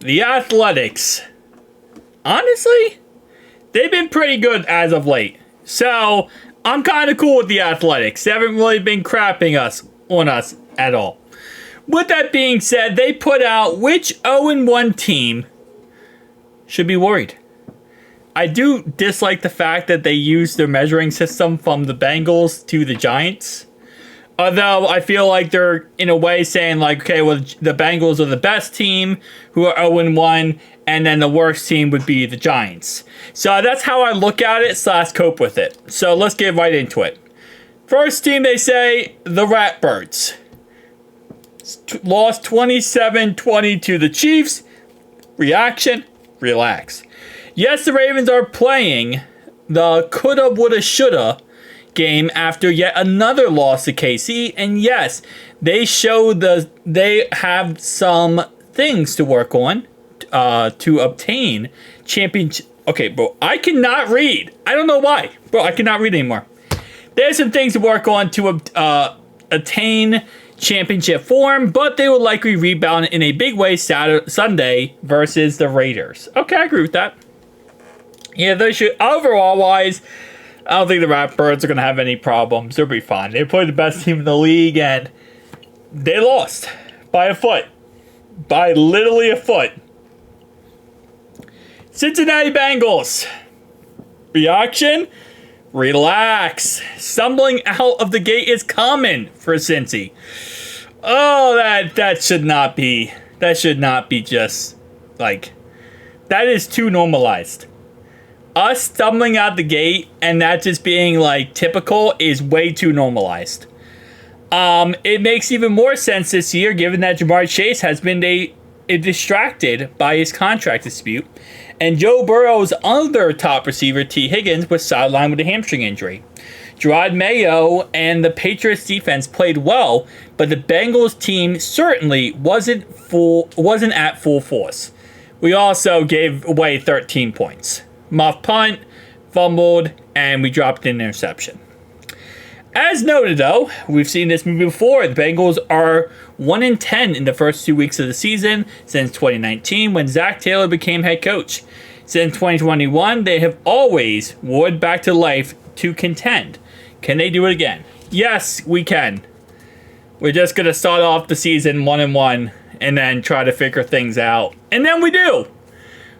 The Athletics. Honestly, they've been pretty good as of late. So, I'm kind of cool with the Athletics. They haven't really been crapping on us at all. With that being said, they put out which 0-1 team should be worried. I do dislike the fact that they used their measuring system from the Bengals to the Giants. Although I feel like they're, in a way, saying like, okay, well, the Bengals are the best team who are 0-1, and then the worst team would be the Giants. So that's how I look at it / cope with it. So let's get right into it. First team, they say, the Ratbirds. Lost 27-20 to the Chiefs. Reaction? Relax. Yes, the Ravens are playing the coulda, woulda, shoulda game after yet another loss to KC, and yes, they have some things to work on to obtain championship. Okay, bro, I cannot read. I don't know why, bro. I cannot read anymore. There's some things to work on to attain championship form, but they will likely rebound in a big way Sunday versus the Raiders. Okay, I agree with that. Yeah, they should. Overall wise, I don't think the Ratbirds are going to have any problems. They'll be fine. They played the best team in the league, and they lost by a foot. By literally a foot. Cincinnati Bengals. Reaction? Relax. Stumbling out of the gate is common for Cincy. Oh, that should not be. That should not be just, like, that is too normalized. Us stumbling out the gate and that just being like typical is way too normalized. It makes even more sense this year given that Jamar Chase has been distracted by his contract dispute, and Joe Burrow's other top receiver, T. Higgins, was sidelined with a hamstring injury. Gerard Mayo and the Patriots defense played well, but the Bengals team certainly wasn't at full force. We also gave away 13 points. Muff punt, fumbled, and we dropped an interception. As noted, though, we've seen this movie before. The Bengals are 1-10 in the first 2 weeks of the season since 2019 when Zach Taylor became head coach. Since 2021, they have always roared back to life to contend. Can they do it again? Yes, we can. We're just going to start off the season 1-1 and then try to figure things out. And then we do,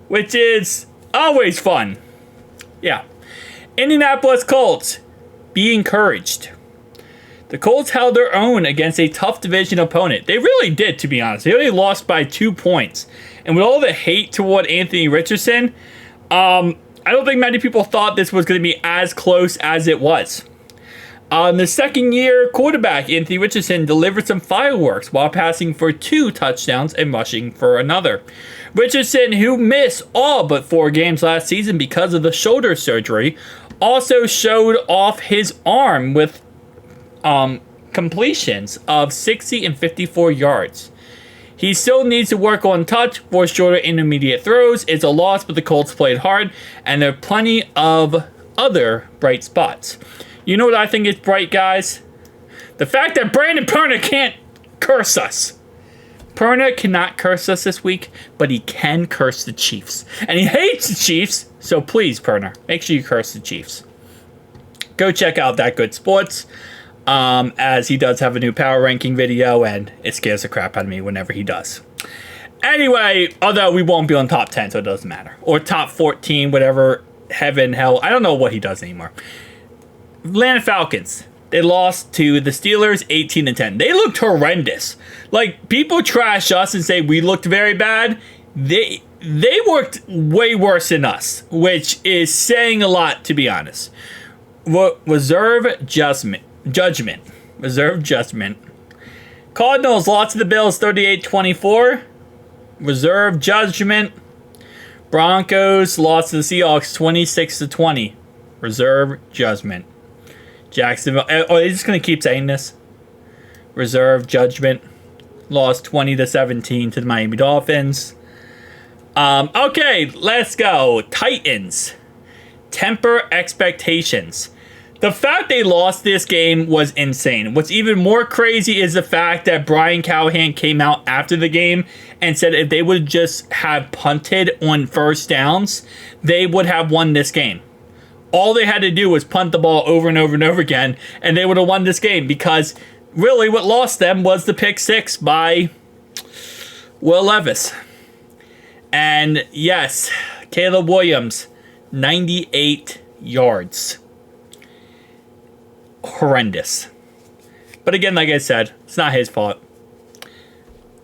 which is always fun. Yeah. Indianapolis Colts. Be encouraged. The Colts held their own against a tough division opponent. They really did, to be honest. They only lost by 2 points. And with all the hate toward Anthony Richardson, I don't think many people thought this was going to be as close as it was. The second-year quarterback, Anthony Richardson, delivered some fireworks while passing for 2 touchdowns and rushing for another. Richardson, who missed all but 4 games last season because of the shoulder surgery, also showed off his arm with completions of 60 and 54 yards. He still needs to work on touch for shorter intermediate throws. It's a loss, but the Colts played hard, and there are plenty of other bright spots. You know what I think is bright, guys? The fact that Brandon Perna can't curse us. Perna cannot curse us this week, but he can curse the Chiefs. And he hates the Chiefs, so please, Perna, make sure you curse the Chiefs. Go check out That Good Sports, as he does have a new power ranking video, and it scares the crap out of me whenever he does. Anyway, although we won't be on top 10, so it doesn't matter. Or top 14, whatever, heaven, hell, I don't know what he does anymore. Atlanta Falcons. They lost to the Steelers 18-10. They looked horrendous. Like, people trash us and say we looked very bad. They worked way worse than us, which is saying a lot, to be honest. Reserve judgment. Reserve judgment. Cardinals lost to the Bills 38-24. Reserve judgment. Broncos lost to the Seahawks 26-20. Reserve judgment. Jacksonville. Oh, they're just going to keep saying this. Reserve judgment. Lost 20-17 to the Miami Dolphins. Okay, let's go. Titans. Temper expectations. The fact they lost this game was insane. What's even more crazy is the fact that Brian Callahan came out after the game and said if they would just have punted on first downs, they would have won this game. All they had to do was punt the ball over and over and over again, and they would have won this game, because really what lost them was the pick six by Will Levis. And yes, Caleb Williams, 98 yards. Horrendous. But again, like I said, it's not his fault.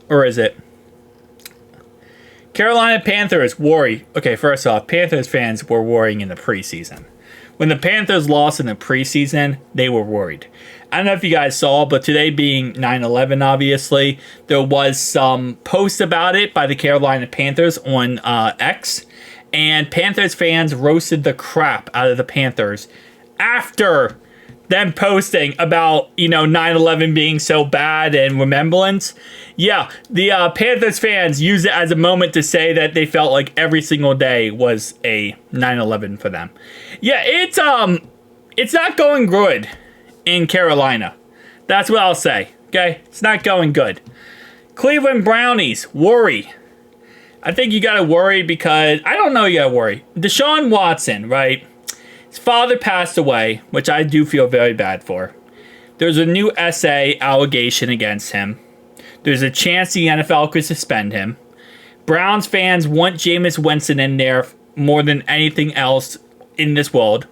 Or is it? Carolina Panthers worry. Okay, first off, Panthers fans were worrying in the preseason. When the Panthers lost in the preseason, they were worried. I don't know if you guys saw, but today being 9/11, obviously, there was some posts about it by the Carolina Panthers on X. And Panthers fans roasted the crap out of the Panthers after them posting about, 9/11 being so bad and remembrance. Yeah, the Panthers fans used it as a moment to say that they felt like every single day was a 9/11 for them. Yeah, it's not going good in Carolina. That's what I'll say, okay? It's not going good. Cleveland Brownies, worry. I think you got to worry because, I don't know you got to worry. Deshaun Watson, right? His father passed away, which I do feel very bad for. There's a new SA allegation against him. There's a chance the NFL could suspend him. Browns fans want Jameis Winston in there more than anything else in this world.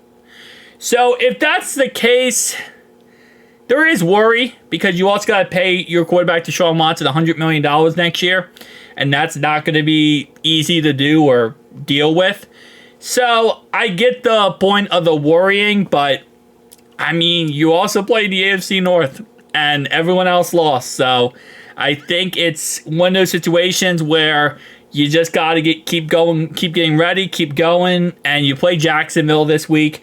So if that's the case, there is worry, because you also got to pay your quarterback Deshaun Watson $100 million next year, and that's not going to be easy to do or deal with. So I get the point of the worrying, but I mean, you also played the AFC North and everyone else lost. So I think it's one of those situations where you just got to keep going, keep getting ready, keep going. And you play Jacksonville this week,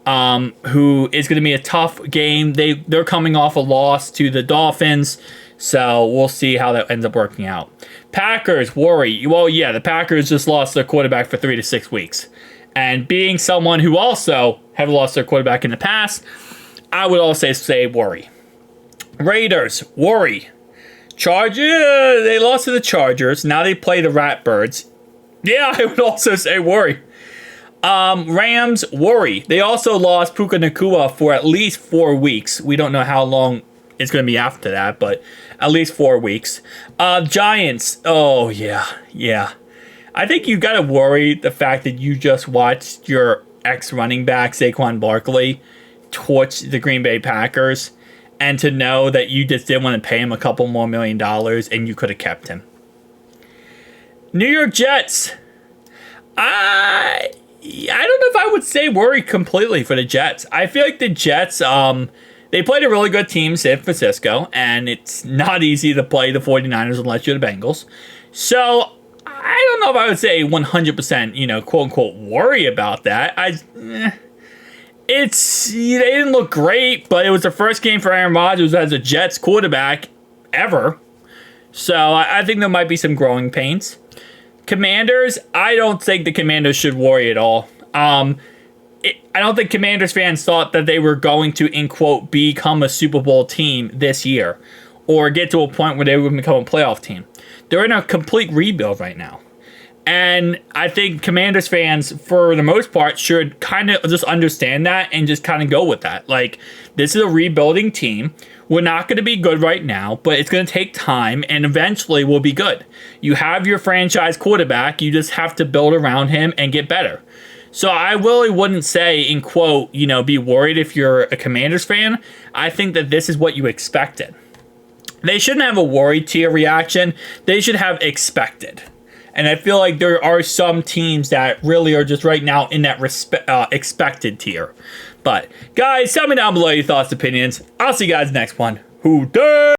who is going to be a tough game. They're coming off a loss to the Dolphins. So we'll see how that ends up working out. Packers, worry. Well, yeah, the Packers just lost their quarterback for 3 to 6 weeks. And being someone who also have lost their quarterback in the past, I would also say worry. Raiders, worry. Chargers, they lost to the Chargers. Now they play the Ratbirds. Yeah, I would also say worry. Rams, worry. They also lost Puka Nacua for at least 4 weeks. We don't know how long it's going to be after that, but at least 4 weeks. Giants, oh, yeah. I think you got to worry the fact that you just watched your ex-running back, Saquon Barkley, torch the Green Bay Packers, and to know that you just didn't want to pay him a couple more $1 million and you could have kept him. New York Jets. I don't know if I would say worry completely for the Jets. I feel like the Jets, they played a really good team, San Francisco, and it's not easy to play the 49ers unless you're the Bengals. So I don't know if I would say 100%, quote-unquote, worry about that. They didn't look great, but it was the first game for Aaron Rodgers as a Jets quarterback ever. So I think there might be some growing pains. Commanders, I don't think the Commanders should worry at all. I don't think Commanders fans thought that they were going to, in quote, become a Super Bowl team this year or get to a point where they would become a playoff team. They're in a complete rebuild right now. And I think Commanders fans, for the most part, should kind of just understand that and just kind of go with that. Like, this is a rebuilding team. We're not going to be good right now, but it's going to take time, and eventually we'll be good. You have your franchise quarterback. You just have to build around him and get better. So I really wouldn't say, in quote, be worried if you're a Commanders fan. I think that this is what you expected. They shouldn't have a worried tier reaction. They should have expected. And I feel like there are some teams that really are just right now in that expected tier. But, guys, tell me down below your thoughts, opinions. I'll see you guys next one. Who dare?